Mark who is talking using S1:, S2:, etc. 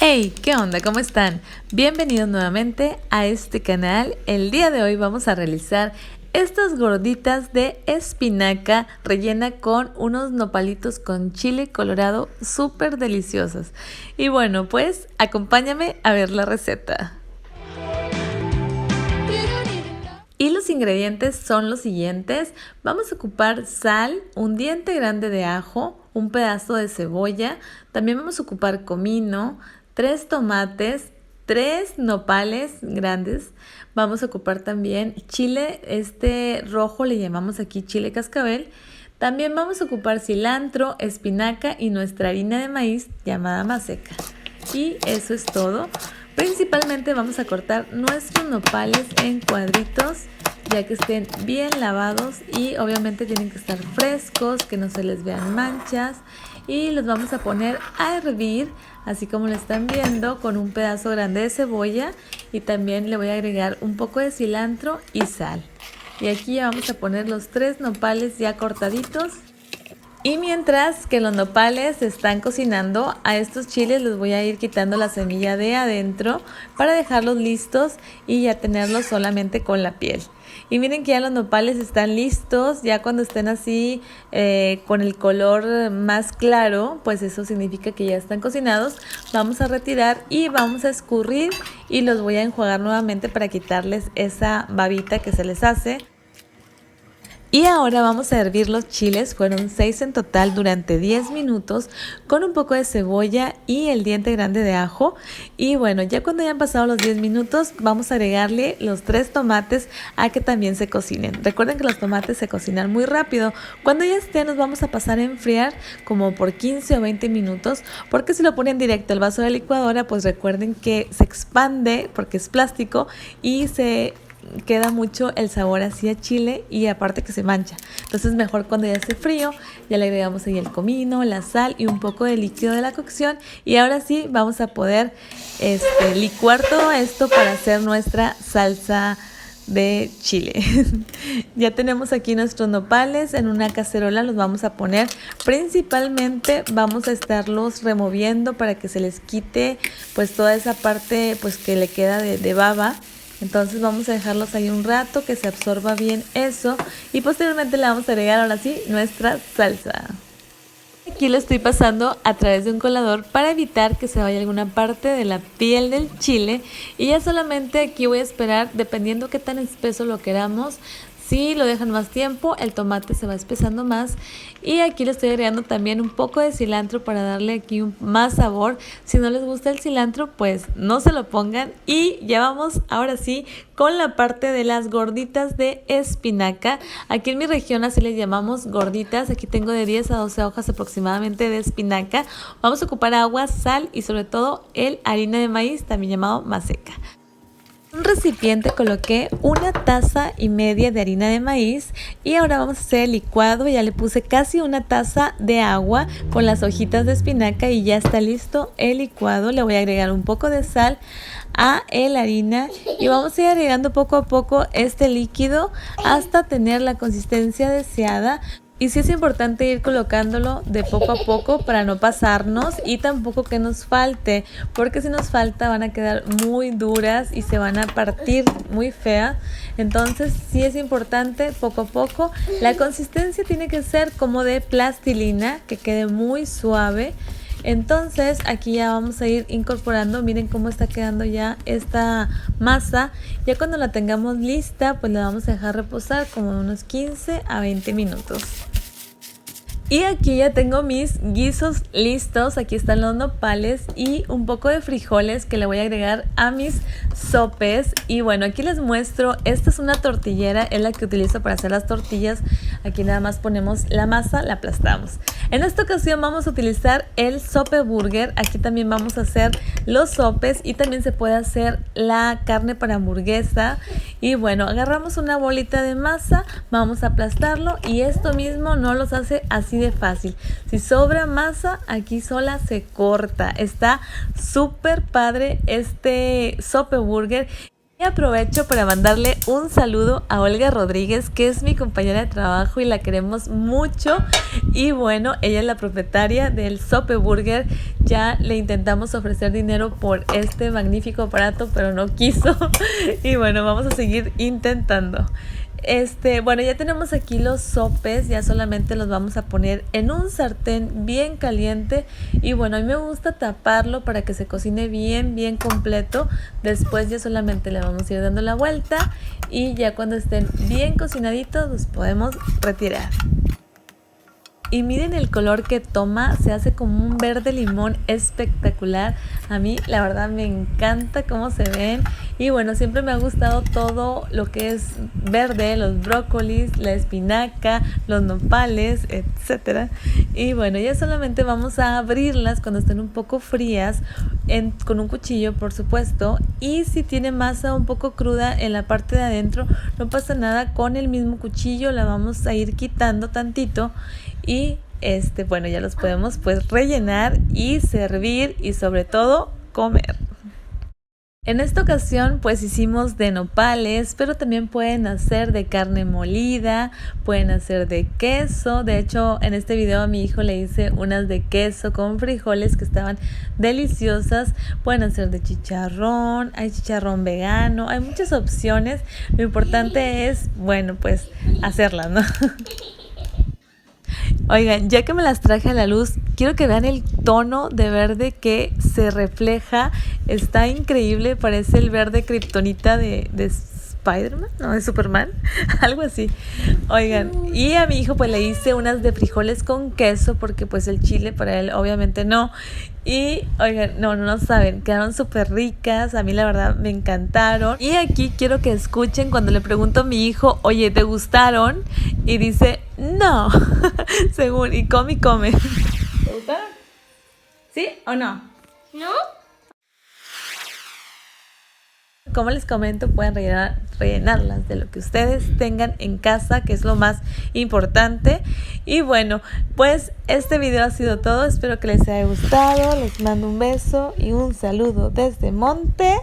S1: Hey, ¿qué onda? ¿Cómo están? Bienvenidos nuevamente a este canal. El día de hoy vamos a realizar estas gorditas de espinaca rellena con unos nopalitos con chile colorado súper deliciosas. Y bueno, pues acompáñame a ver la receta. Y los ingredientes son los siguientes. Vamos a ocupar sal, un diente grande de ajo, un pedazo de cebolla, también vamos a ocupar comino, 3 tomates, 3 nopales grandes, vamos a ocupar también chile, rojo le llamamos aquí chile cascabel, también vamos a ocupar cilantro, espinaca y nuestra harina de maíz llamada maseca. Y eso es todo. Principalmente vamos a cortar nuestros nopales en cuadritos, ya que estén bien lavados y obviamente tienen que estar frescos, que no se les vean manchas. Y los vamos a poner a hervir, así como lo están viendo, con un pedazo grande de cebolla y también le voy a agregar un poco de cilantro y sal. Y aquí ya vamos a poner los 3 nopales ya cortaditos. Y mientras que los nopales están cocinando, a estos chiles les voy a ir quitando la semilla de adentro para dejarlos listos y ya tenerlos solamente con la piel. Y miren que ya los nopales están listos, ya cuando estén así con el color más claro, pues eso significa que ya están cocinados. Vamos a retirar y vamos a escurrir y los voy a enjuagar nuevamente para quitarles esa babita que se les hace. Y ahora vamos a hervir los chiles, fueron 6 en total durante 10 minutos con un poco de cebolla y el diente grande de ajo. Y bueno, ya cuando hayan pasado los 10 minutos vamos a agregarle los 3 tomates a que también se cocinen. Recuerden que los tomates se cocinan muy rápido. Cuando ya estén los vamos a pasar a enfriar como por 15 o 20 minutos, porque si lo ponen directo al vaso de licuadora, pues recuerden que se expande porque es plástico y se queda mucho el sabor así a chile y aparte que se mancha. Entonces mejor cuando ya esté frío, ya le agregamos ahí el comino, la sal y un poco de líquido de la cocción y ahora sí vamos a poder licuar todo esto para hacer nuestra salsa de chile. Ya tenemos aquí nuestros nopales en una cacerola, los vamos a poner. Principalmente vamos a estarlos removiendo para que se les quite pues toda esa parte pues que le queda de baba. Entonces vamos a dejarlos ahí un rato que se absorba bien eso y posteriormente le vamos a agregar ahora sí nuestra salsa. Aquí lo estoy pasando a través de un colador para evitar que se vaya alguna parte de la piel del chile y ya solamente aquí voy a esperar, dependiendo qué tan espeso lo queramos. Si lo dejan más tiempo, el tomate se va espesando más. Y aquí le estoy agregando también un poco de cilantro para darle aquí más sabor. Si no les gusta el cilantro, pues no se lo pongan. Y ya vamos ahora sí con la parte de las gorditas de espinaca. Aquí en mi región así les llamamos gorditas. Aquí tengo de 10 a 12 hojas aproximadamente de espinaca. Vamos a ocupar agua, sal y sobre todo el harina de maíz, también llamado maseca. En un recipiente coloqué 1,5 tazas de harina de maíz y ahora vamos a hacer el licuado. Ya le puse casi 1 taza de agua con las hojitas de espinaca y ya está listo el licuado. Le voy a agregar un poco de sal a la harina y vamos a ir agregando poco a poco este líquido hasta tener la consistencia deseada. Y sí es importante ir colocándolo de poco a poco para no pasarnos y tampoco que nos falte, porque si nos falta van a quedar muy duras y se van a partir muy fea. Entonces sí es importante poco a poco. La consistencia tiene que ser como de plastilina, que quede muy suave. Entonces aquí ya vamos a ir incorporando, miren cómo está quedando ya esta masa. Ya cuando la tengamos lista, pues la vamos a dejar reposar como unos 15 a 20 minutos. Y aquí ya tengo mis guisos listos. Aquí están los nopales y un poco de frijoles que le voy a agregar a mis sopes. Y bueno, aquí les muestro, esta es una tortillera, es la que utilizo para hacer las tortillas. Aquí nada más ponemos la masa, la aplastamos. En esta ocasión vamos a utilizar el sope burger. Aquí también vamos a hacer los sopes y también se puede hacer la carne para hamburguesa. Y bueno, agarramos una bolita de masa, vamos a aplastarlo y esto mismo no los hace así de fácil. Si sobra masa, aquí sola se corta. Está súper padre este sope burger. Y aprovecho para mandarle un saludo a Olga Rodríguez, que es mi compañera de trabajo y la queremos mucho. Y bueno, ella es la propietaria del Sope Burger. Ya le intentamos ofrecer dinero por este magnífico aparato, pero no quiso. Y bueno, vamos a seguir intentando. Bueno, ya tenemos aquí los sopes, ya solamente los vamos a poner en un sartén bien caliente y bueno, a mí me gusta taparlo para que se cocine bien completo. Después ya solamente le vamos a ir dando la vuelta y ya cuando estén bien cocinaditos los podemos retirar. Y miren el color que toma, se hace como un verde limón espectacular. A mí la verdad me encanta cómo se ven. Y bueno, siempre me ha gustado todo lo que es verde, los brócolis, la espinaca, los nopales, etcétera. Y bueno, ya solamente vamos a abrirlas cuando estén un poco frías, con un cuchillo por supuesto. Y si tiene masa un poco cruda en la parte de adentro, no pasa nada, con el mismo cuchillo la vamos a ir quitando tantito. Y bueno, ya los podemos pues rellenar y servir y sobre todo comer. En esta ocasión pues hicimos de nopales, pero también pueden hacer de carne molida, pueden hacer de queso. De hecho, en este video a mi hijo le hice unas de queso con frijoles que estaban deliciosas. Pueden hacer de chicharrón, hay chicharrón vegano, hay muchas opciones. Lo importante es, bueno, pues hacerlas, ¿no? Oigan, ya que me las traje a la luz, quiero que vean el tono de verde que se refleja. Está increíble, parece el verde kriptonita de Spider-Man, no, de Superman, algo así. Oigan, y a mi hijo pues le hice unas de frijoles con queso porque pues el chile para él obviamente no. Y oigan, no saben, quedaron súper ricas, a mí la verdad me encantaron. Y aquí quiero que escuchen cuando le pregunto a mi hijo, oye, ¿te gustaron? Y dice, no, según, y come. ¿Te gustaron? ¿Sí o no?
S2: ¿No?
S1: Como les comento, pueden rellenarlas de lo que ustedes tengan en casa, que es lo más importante. Y bueno, pues este video ha sido todo. Espero que les haya gustado. Les mando un beso y un saludo desde Monterrey.